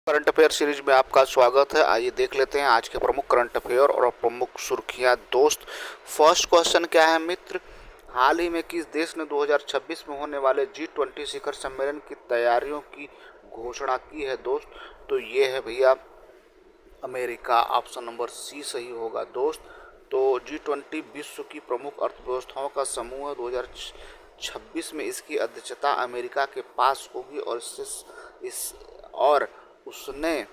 Current affair series में आपका स्वागत है। आइए देख लेते हैं आज के प्रमुख करंट अफेयर और प्रमुख सुर्खियां दोस्त। फर्स्ट क्वेश्चन क्या है मित्र? हाल ही में किस देश ने 2026 में होने वाले G20 शिखर सम्मेलन की तैयारियों की घोषणा की है दोस्त? तो ये है भैया अमेरिका। ऑप्शन नंबर सी सही होगा दोस्त। तो G20 विश्व की प्रमुख अर्थव्यवस्थाओं का समूह है। 2026 में इसकी अध्यक्षता अमेरिका के पास होगी और उसने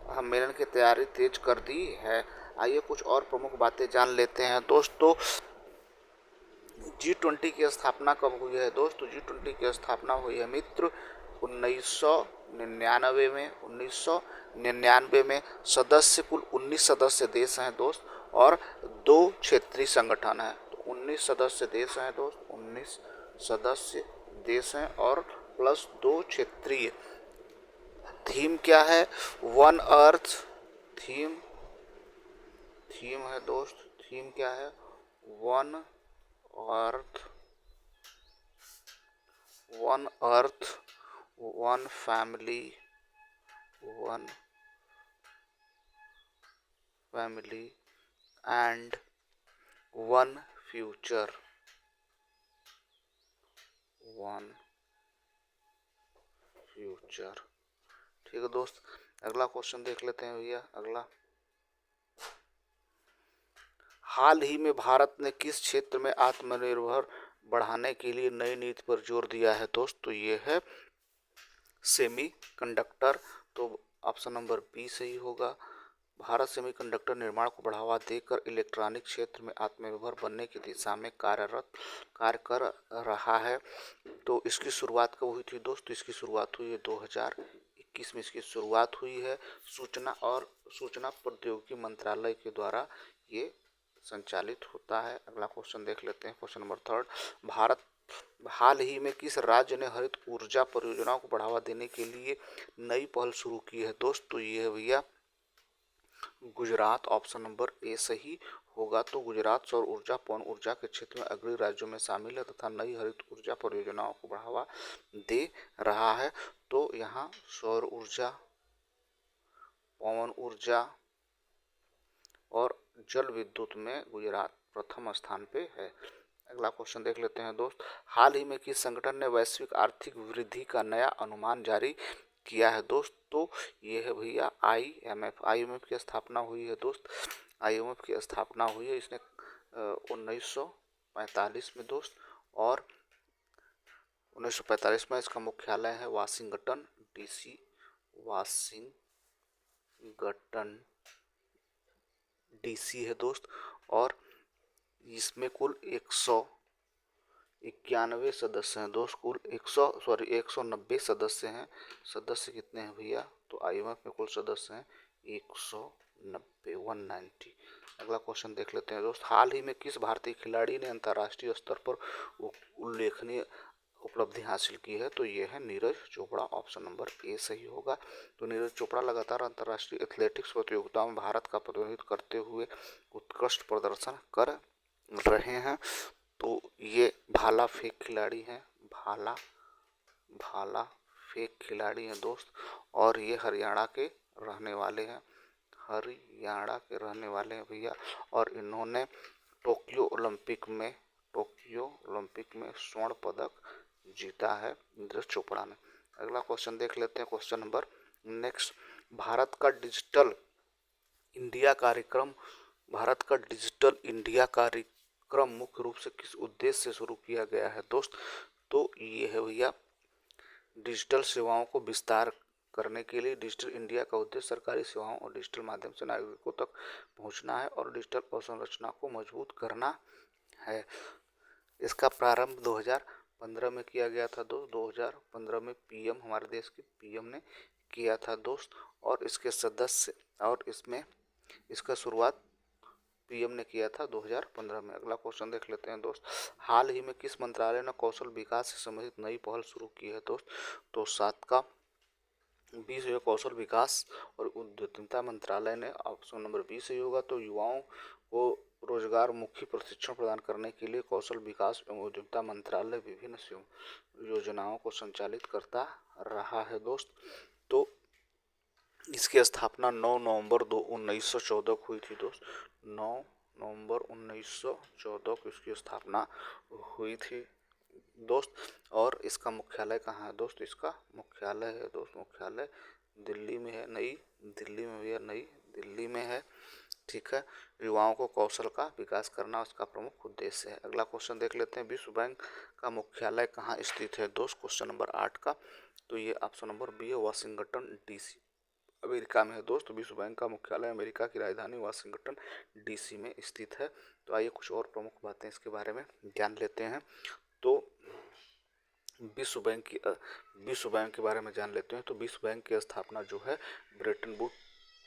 सम्मेलन की तैयारी तेज कर दी है। आइए कुछ और प्रमुख बातें जान लेते हैं दोस्तों। G20 की स्थापना कब हुई है दोस्त? तो G20 की स्थापना हुई है मित्र 1999 में। 1999 में सदस्य कुल 19 सदस्य देश हैं दोस्त और 2 क्षेत्रीय संगठन हैं। तो 19 सदस्य देश हैं दोस्त, 19 सदस्य देश हैं और प्लस 2 क्षेत्रीय। थीम क्या है? One earth. थीम थीम है दोस्त। थीम क्या है? One earth, one earth, one family, one family and one future. One future. ठीक है दोस्त, अगला क्वेश्चन देख लेते हैं भैया। अगला, हाल ही में भारत ने किस क्षेत्र में आत्मनिर्भर बढ़ाने के लिए नई नीति पर जोर दिया है दोस्त? तो ये है सेमी कंडक्टर। तो ऑप्शन नंबर बी सही होगा। भारत सेमीकंडक्टर निर्माण को बढ़ावा देकर इलेक्ट्रॉनिक क्षेत्र में आत्मनिर्भर बनने की दिशा में कार्य कर रहा है। तो इसकी शुरुआत कब हुई थी दोस्त? इसकी शुरुआत हुई है 2021 में। इसकी शुरुआत हुई है सूचना प्रौद्योगिकी मंत्रालय के द्वारा ये संचालित होता है। अगला क्वेश्चन देख लेते हैं, क्वेश्चन नंबर थर्ड। भारत हाल ही में किस राज्य ने हरित ऊर्जा परियोजनाओं को बढ़ावा देने के लिए नई पहल शुरू की है दोस्त? तो ये है भैया गुजरात। ऑप्शन नंबर ए सही होगा। तो गुजरात सौर ऊर्जा पवन ऊर्जा के क्षेत्र में अग्रणी राज्यों में शामिल है तथा नई हरित ऊर्जा परियोजनाओं को बढ़ावा दे रहा है। तो यहाँ सौर ऊर्जा, पवन ऊर्जा और जल विद्युत में गुजरात प्रथम स्थान पे है। अगला क्वेश्चन देख लेते हैं दोस्त। हाल ही में किस संगठन ने वैश्विक आर्थिक वृद्धि का नया अनुमान जारी किया है दोस्त? तो ये है भैया IMF। IMF की स्थापना हुई है दोस्त। IMF की स्थापना हुई है इसने 1945 में दोस्त, और 1945 में इसका मुख्यालय है वाशिंगटन DC। वाशिंगटन DC है दोस्त। और इसमें कुल 191 सदस्य हैं दोस्त। कुल 190 सदस्य हैं। सदस्य कितने हैं भैया? तो IMF में कुल सदस्य हैं 190, 190। अगला क्वेश्चन देख लेते हैं दोस्त। हाल ही में किस भारतीय खिलाड़ी ने अंतर्राष्ट्रीय स्तर पर उल्लेखनीय उपलब्धि हासिल की है? तो ये है Neeraj Chopra. Option number A सही होगा। तो नीरज चोपड़ा लगातार अंतर्राष्ट्रीय एथलेटिक्स प्रतियोगिताओं में भारत का प्रतिनिधित्व करते हुए उत्कृष्ट प्रदर्शन कर रहे हैं। तो ये भाला फेंक खिलाड़ी हैं। भाला फेंक खिलाड़ी हैं दोस्त, और ये हरियाणा के रहने वाले हैं। हरियाणा के रहने वाले हैं भैया, और इन्होंने टोक्यो ओलंपिक में स्वर्ण पदक जीता है नीरज चोपड़ा ने। अगला क्वेश्चन देख लेते हैं, क्वेश्चन नंबर नेक्स्ट। भारत का डिजिटल इंडिया कार्यक्रम मुख्य रूप से किस उद्देश्य से शुरू किया गया है दोस्त? तो ये है भैया डिजिटल सेवाओं को विस्तार करने के लिए। डिजिटल इंडिया का उद्देश्य सरकारी सेवाओं और डिजिटल माध्यम से नागरिकों तक पहुंचना है और डिजिटल अवसंरचना को मजबूत करना है। इसका प्रारंभ 2015 में किया गया था दोस्त। 2015 में PM, हमारे देश के PM ने किया था दोस्त, और इसका शुरुआत PM ने किया था 2015 में। अगला क्वेश्चन देख लेते हैं दोस्त। हाल ही में किस मंत्रालय ने कौशल विकास से संबंधित नई पहल शुरू की है दोस्त? तो 7 का 20 कौशल विकास और उद्यमिता मंत्रालय ने। ऑप्शन नंबर 20 सही होगा। तो युवाओं को रोजगार मुखी प्रशिक्षण प्रदान करने के लिए कौशल विकास एवं उद्यमिता मंत्रालय विभिन्न योजनाओं को संचालित करता रहा है दोस्त। तो इसकी स्थापना 9 नवंबर 1914 को हुई थी दोस्त। 9 नवंबर 1914 को इसकी स्थापना हुई थी दोस्त। और इसका मुख्यालय कहाँ है दोस्त? इसका मुख्यालय है दोस्त, मुख्यालय दिल्ली में है, नई दिल्ली में भैया, नई दिल्ली में है। ठीक है। युवाओं को कौशल का विकास करना उसका प्रमुख उद्देश्य है। अगला क्वेश्चन देख लेते हैं, विश्व बैंक का मुख्यालय कहाँ स्थित है दोस्त? क्वेश्चन नंबर 8 का, तो ये ऑप्शन नंबर बी है, वाशिंगटन डीसी, अमेरिका में है दोस्त। विश्व बैंक का मुख्यालय अमेरिका की राजधानी वाशिंगटन डीसी में स्थित है। तो आइए कुछ और प्रमुख बातें इसके बारे में जान लेते हैं। तो विश्व बैंक के बारे में जान लेते हैं। तो विश्व बैंक की स्थापना जो है ब्रेटन वुड्स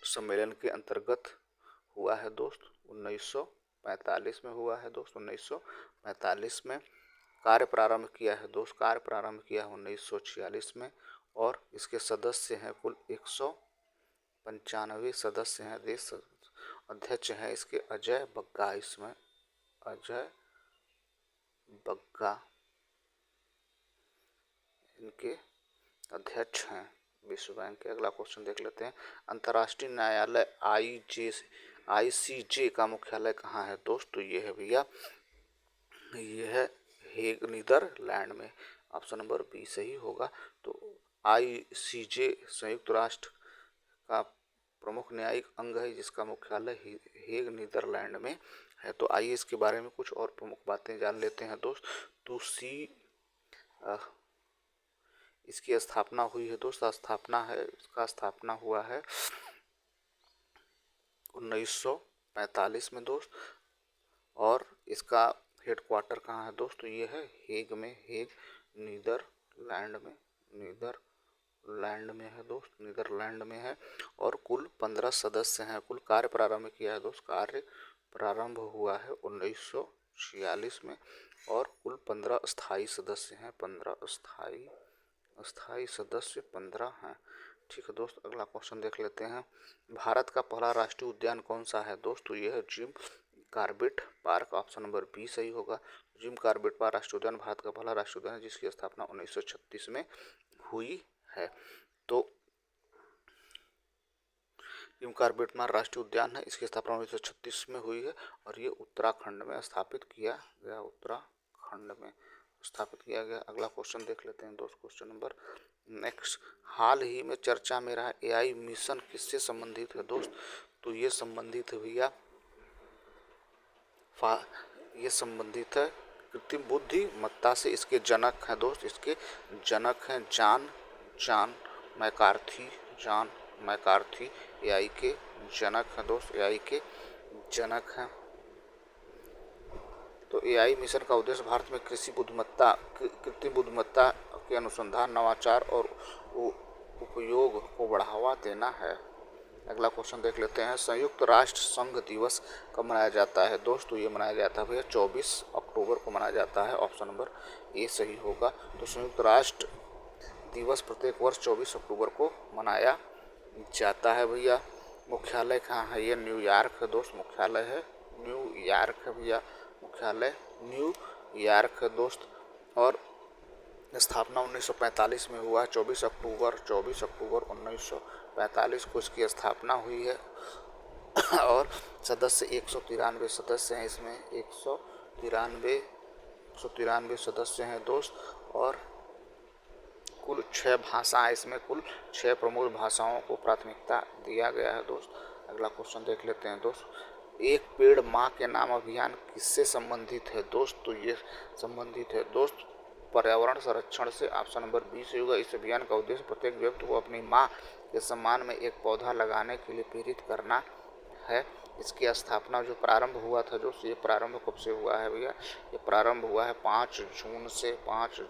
सम्मेलन के अंतर्गत हुआ है दोस्त, 1945 में हुआ है दोस्त, 1945 में। कार्य प्रारंभ किया है दोस्त, कार्य प्रारंभ किया है 1946 में। और इसके सदस्य हैं कुल 195 सदस्य हैं। देश अध्यक्ष हैं इसके अजय बग्गा, इसमें अजय बग्गा इनके अध्यक्ष हैं विश्व बैंक के। अगला क्वेश्चन देख लेते हैं, अंतर्राष्ट्रीय न्यायालय ICJ का मुख्यालय कहाँ है दोस्त? तो ये है भैया, ये है हेग, नीदरलैंड में। ऑप्शन नंबर बी सही होगा। तो ICJ संयुक्त राष्ट्र का प्रमुख न्यायिक अंग है जिसका मुख्यालय हेग, नीदरलैंड में है। तो आइए इसके बारे में कुछ और प्रमुख बातें जान लेते हैं दोस्त। तो इसकी स्थापना हुई है दोस्त, इसका स्थापना हुआ है 1945 में दोस्त। और इसका हेडक्वार्टर कहाँ है दोस्त? तो ये है हेग में, हेग नीदरलैंड में है दोस्त, नीदरलैंड में है। और कुल 15 सदस्य हैं। कुल कार्य प्रारंभ किया है दोस्त, कार्य प्रारंभ हुआ है 1946 में। और कुल 15 स्थायी सदस्य हैं, 15 स्थायी सदस्य 15 हैं। ठीक है दोस्त। अगला क्वेश्चन देख लेते हैं, भारत का पहला राष्ट्रीय उद्यान कौन सा है दोस्त? तो ये है Jim Corbett park, option number B सही होगा। जिम कॉर्बेट पार्क राष्ट्रीय उद्यान भारत का पहला राष्ट्रीय उद्यान है जिसकी स्थापना 1936 में हुई है। तो जिम कॉर्बेट पार्क राष्ट्रीय उद्यान है, इसकी स्थापना 1936 में हुई है। और ये उत्तराखंड में स्थापित किया गया, उत्तराखंड में स्थापित किया गया। अगला क्वेश्चन देख लेते हैं दोस्त, क्वेश्चन नंबर नेक्स्ट, हाल ही में चर्चा में रहा AI मिशन किससे संबंधित है दोस्त? तो ये संबंधित है भैया, ये संबंधित है कृत्रिम बुद्धिमत्ता से। इसके जनक हैं दोस्त, इसके जनक हैं जॉन मैकार्थी AI के जनक हैं दोस्त, AI के जनक हैं। तो AI मिशन का उद्देश्य भारत में कृत्रिम बुद्धिमत्ता के अनुसंधान, नवाचार और उपयोग को बढ़ावा देना है। अगला क्वेश्चन देख लेते हैं, संयुक्त राष्ट्र संघ दिवस कब मनाया जाता है दोस्त? तो ये मनाया जाता है भैया 24 अक्टूबर को मनाया जाता है, ऑप्शन नंबर ए सही होगा। तो संयुक्त राष्ट्र दिवस प्रत्येक वर्ष 24 अक्टूबर को मनाया जाता है भैया। मुख्यालय कहाँ है? ये न्यूयॉर्क है दोस्त, मुख्यालय है न्यूयॉर्क है भैया, मुख्यालय न्यूयॉर्क है दोस्त। और स्थापना 1945 में हुआ है, 24 अक्टूबर 1945 को इसकी स्थापना हुई है। और सदस्य 193 सदस्य हैं इसमें, 193 सदस्य हैं दोस्त। और कुल 6 भाषाएं, इसमें कुल 6 प्रमुख भाषाओं को प्राथमिकता दिया गया है दोस्त। अगला क्वेश्चन देख लेते हैं दोस्त, एक पेड़ माँ के नाम अभियान किससे संबंधित है दोस्त? तो ये संबंधित है दोस्त पर्यावरण संरक्षण से, ऑप्शन नंबर बी से होगा। इस अभियान का उद्देश्य प्रत्येक व्यक्ति को अपनी माँ के सम्मान में एक पौधा लगाने के लिए प्रेरित करना है। इसकी स्थापना जो प्रारंभ हुआ था दोस्त, ये प्रारंभ कब से हुआ है भैया? ये प्रारंभ हुआ है 5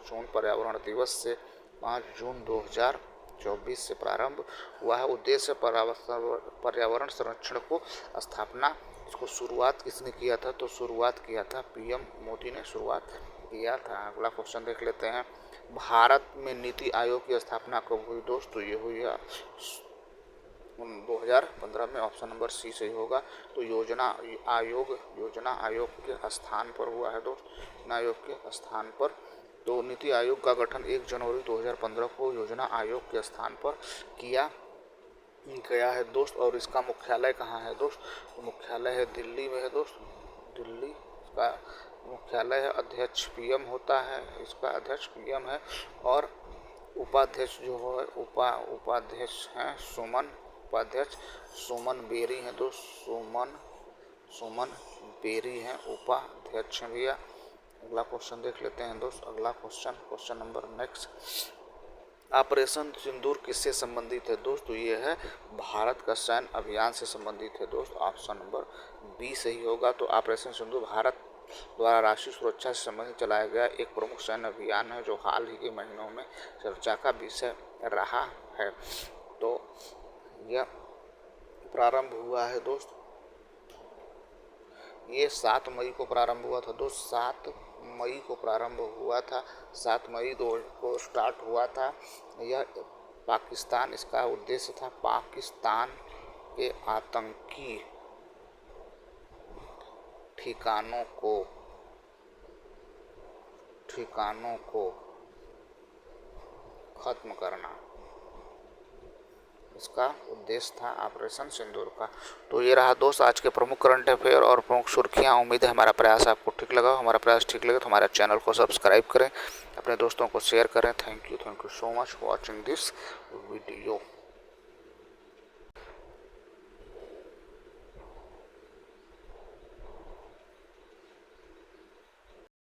जून पर्यावरण दिवस से, 5 जून 2024 से प्रारंभ हुआ है। उद्देश्य पर्यावरण संरक्षण को स्थापना, इसको शुरुआत किसने किया था? तो शुरुआत किया था PM मोदी ने शुरुआत किया था। अगला क्वेश्चन देख लेते हैं, भारत में नीति आयोग की स्थापना कब हुई दोस्त? तो ये हुई है 2015 में, ऑप्शन नंबर सी सही होगा। तो योजना आयोग के स्थान पर हुआ है दोस्त, आयोग के स्थान पर। तो नीति आयोग का गठन 1 जनवरी 2015 को योजना आयोग के स्थान पर किया गया है दोस्त। और इसका मुख्यालय कहाँ है दोस्त? तो मुख्यालय है दिल्ली में है दोस्त। दिल्ली का मुख्यालय है। अध्यक्ष पीएम होता है, इसका अध्यक्ष पीएम है। और उपाध्यक्ष जो है उपाध्यक्ष हैं सुमन, उपाध्यक्ष सुमन बेरी हैं दोस्त। सुमन बेरी हैं उपाध्यक्ष भैया। अगला क्वेश्चन देख लेते हैं दोस्त। अगला क्वेश्चन नंबर नेक्स्ट, ऑपरेशन सिंदूर किससे संबंधित है दोस्त? तो ये है भारत का सैन्य अभियान से संबंधित है दोस्त। ऑप्शन नंबर बी सही होगा। तो ऑपरेशन सिंदूर भारत द्वारा राष्ट्रीय सुरक्षा से संबंधित चलाया गया एक प्रमुख सैन्य अभियान है, जो हाल ही के महीनों में चर्चा का विषय रहा है। तो यह प्रारंभ हुआ है दोस्त, ये 7 मई को प्रारंभ हुआ था दोस्त। 7 मई को प्रारंभ हुआ था, 7 मई को स्टार्ट हुआ था। यह पाकिस्तान, इसका उद्देश्य था पाकिस्तान के आतंकी ठिकानों को खत्म करना, इसका उद्देश्य था ऑपरेशन सिंदूर का। तो ये रहा दोस्त आज के प्रमुख करंट अफेयर और प्रमुख सुर्खियाँ। उम्मीद है हमारा प्रयास आपको ठीक लगा। हमारा प्रयास ठीक लगे तो हमारे चैनल को सब्सक्राइब करें, अपने दोस्तों को शेयर करें। Thank you so much for watching this video.